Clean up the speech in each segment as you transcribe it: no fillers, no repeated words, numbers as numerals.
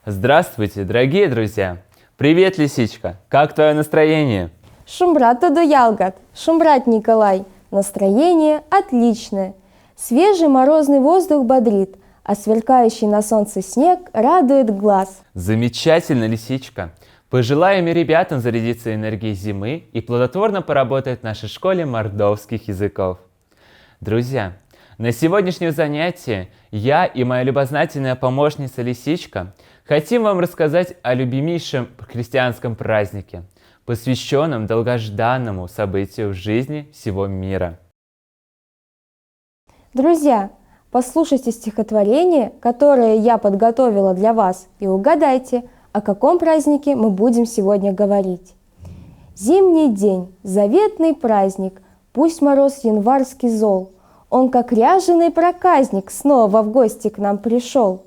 Здравствуйте, дорогие друзья! Привет, лисичка! Как твое настроение? Шумбрат Туду Ялгат, Шумбрат Николай. Настроение отличное. Свежий морозный воздух бодрит, а сверкающий на солнце снег радует глаз. Замечательно, лисичка! Пожелаем и ребятам зарядиться энергией зимы и плодотворно поработать в нашей школе мордовских языков. Друзья, на сегодняшнем занятии я и моя любознательная помощница Лисичка хотим вам рассказать о любимейшем христианском празднике, посвященном долгожданному событию в жизни всего мира. Друзья, послушайте стихотворение, которое я подготовила для вас, и угадайте, о каком празднике мы будем сегодня говорить. Зимний день, заветный праздник, пусть мороз январский зол, он, как ряженый проказник, снова в гости к нам пришел.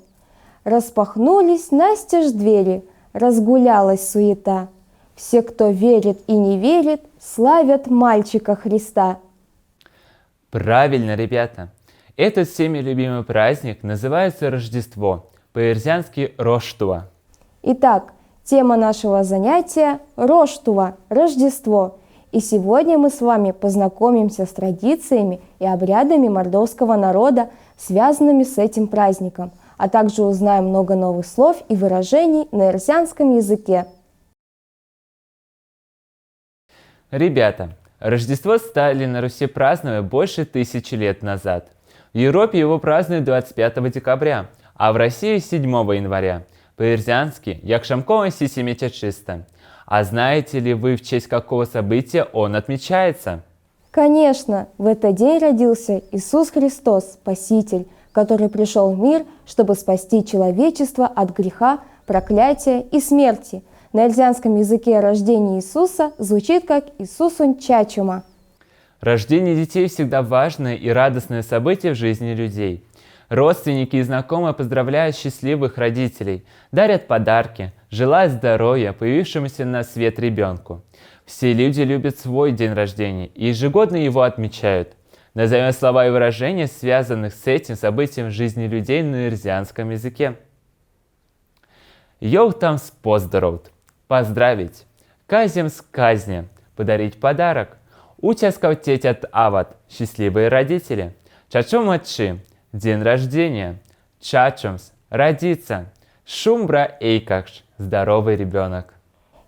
Распахнулись настежь двери, разгулялась суета. Все, кто верит и не верит, славят мальчика Христа. Правильно, ребята! Этот всеми любимый праздник называется Рождество, по-ирзянски Роштува. Итак, тема нашего занятия – Роштува, Рождество. И сегодня мы с вами познакомимся с традициями и обрядами мордовского народа, связанными с этим праздником, а также узнаем много новых слов и выражений на ирзянском языке. Ребята, Рождество стали на Руси праздновать больше 1000 лет назад. В Европе его празднуют 25 декабря, а в России 7 января. По-ирзянски Якшамкова Сисимечечиста. А знаете ли вы, в честь какого события он отмечается? Конечно, в этот день родился Иисус Христос, Спаситель, который пришел в мир, чтобы спасти человечество от греха, проклятия и смерти. На ирзянском языке рождение Иисуса звучит как Иисусун Чачума. Рождение детей всегда важное и радостное событие в жизни людей. Родственники и знакомые поздравляют счастливых родителей, дарят подарки, желают здоровья появившемуся на свет ребенку. Все люди любят свой день рождения и ежегодно его отмечают. Назовем слова и выражения, связанных с этим событием в жизни людей на ирзянском языке. Йоу там споздорот, поздравить, казем с казня, подарить подарок, утяскавтеть от ават, счастливые родители, чачумачи, день рождения, чачумс, родиться, шумбра эйкакш, здоровый ребенок.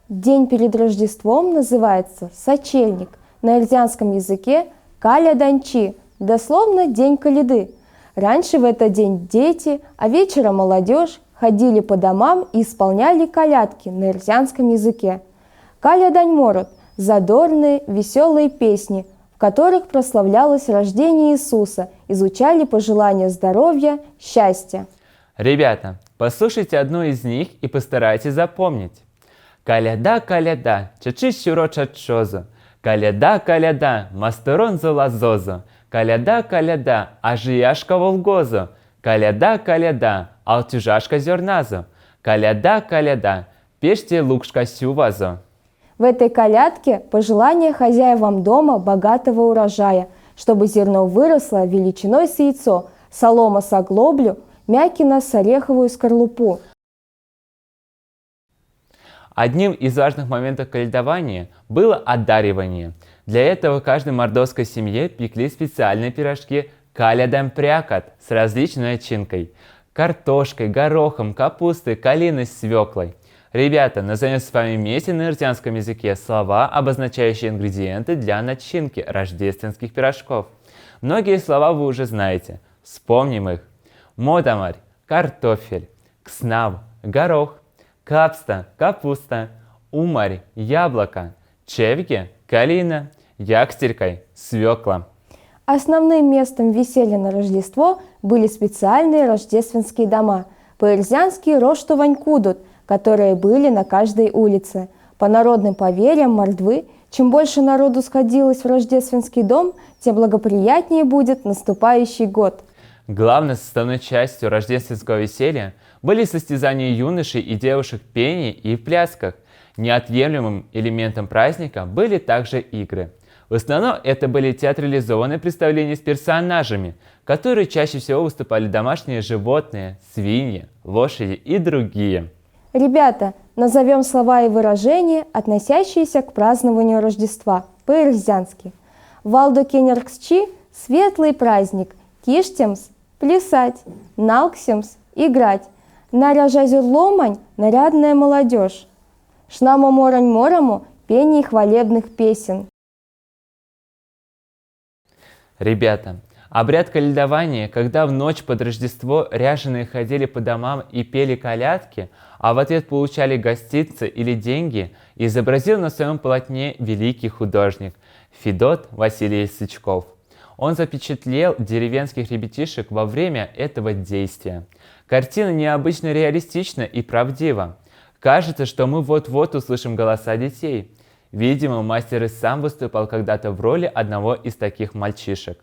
День перед Рождеством называется сочельник, на ирзянском языке каля данчи, дословно день коляды. Раньше в этот день дети, а вечером молодежь ходили по домам и исполняли колядки на ирзянском языке. Каля дань морот – задорные, веселые песни, в которых прославлялось рождение Иисуса, изучали пожелания здоровья, счастья. Ребята, послушайте одну из них и постарайтесь запомнить. Каляда, каляда, чачи щуро чачозо, каляда, каляда, мастерон золазозо, каляда, каляда, ажияшка волгозо, каляда, каляда, алтюжашка зерназо, каляда, каляда, пеште лукшка сювазо. В этой колядке пожелание хозяевам дома богатого урожая, чтобы зерно выросло величиной с яйцо, солома с оглоблю, мякина с ореховую скорлупу. Одним из важных моментов калядования было одаривание. Для этого в каждой мордовской семье пекли специальные пирожки калядам прякат с различной начинкой – картошкой, горохом, капустой, калиной, свеклой. Ребята, назовем с вами вместе на ирзянском языке слова, обозначающие ингредиенты для начинки рождественских пирожков. Многие слова вы уже знаете. Вспомним их. Модамарь – картофель, кснав – горох, капста – капуста, умарь – яблоко, чевги – калина, якстеркой – свекла. Основным местом веселья на Рождество были специальные рождественские дома, по-ирзянски роштувань-кудут, которые были на каждой улице. По народным поверьям мордвы, чем больше народу сходилось в рождественский дом, тем благоприятнее будет наступающий год. Главной составной частью рождественского веселья были состязания юношей и девушек в пении и в плясках. Неотъемлемым элементом праздника были также игры. В основном это были театрализованные представления с персонажами, которые чаще всего выступали домашние животные, свиньи, лошади и другие. Ребята, назовем слова и выражения, относящиеся к празднованию Рождества, по-ирзянски. Валдокенерксчи – светлый праздник, киштемс – плясать, налксемс – играть, наряжазюрломань – нарядная молодежь, шнамоморань-морому – пение хвалебных песен. Ребята, обряд кольдования, когда в ночь под Рождество ряженые ходили по домам и пели колядки, а в ответ получали гостинцы или деньги, изобразил на своем полотне великий художник Федот Васильевич Сычков. Он запечатлел деревенских ребятишек во время этого действия. Картина необычно реалистична и правдива. Кажется, что мы вот-вот услышим голоса детей. Видимо, мастер и сам выступал когда-то в роли одного из таких мальчишек.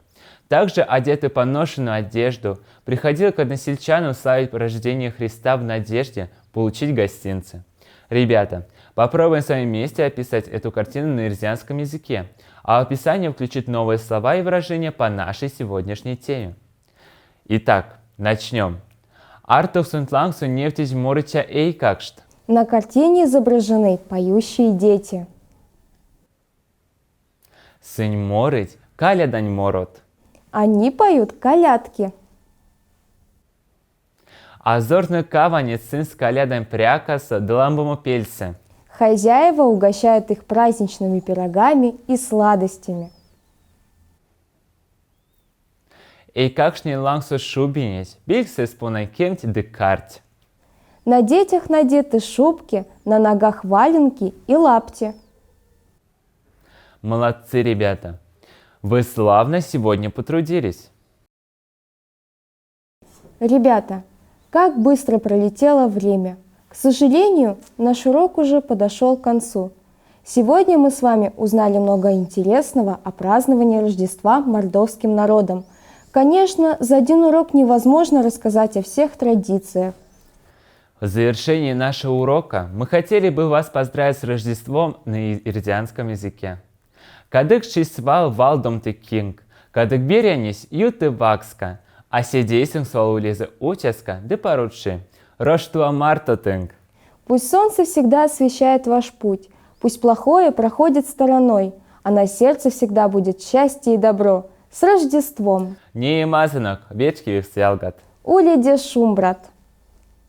Также, одетый в поношенную одежду, приходил к односельчанам славить рождение Христа в надежде получить гостинцы. Ребята, попробуем с вами вместе описать эту картину на ирзианском языке, а в описании включить новые слова и выражения по нашей сегодняшней теме. Итак, начнем. Артовсунтлангсу нефтись морыча эйкакшт. На картине изображены поющие дети. Сынь морыть, калядань морот. Они поют колядки. Азорную кавани сын с калядань прякаса дламбому пельсе. Хозяева угощают их праздничными пирогами и сладостями. Эйкакшни лангсу шубинесь, бельсы спунай кемти декарть. На детях надеты шубки, на ногах валенки и лапти. Молодцы, ребята! Вы славно сегодня потрудились. Ребята, как быстро пролетело время. К сожалению, наш урок уже подошел к концу. Сегодня мы с вами узнали много интересного о праздновании Рождества мордовским народом. Конечно, за один урок невозможно рассказать о всех традициях. В завершении нашего урока мы хотели бы вас поздравить с Рождеством на ирзианском языке. Кадык шисвал валдом ты кинг, кадык берянись юты вакска, а седейсим свалулизы учаска де поручи, роштуа марта тынг. Пусть солнце всегда освещает ваш путь, пусть плохое проходит стороной, а на сердце всегда будет счастье и добро. С Рождеством! Не мазанок, вечки их сялгат. Улиде шум, брат!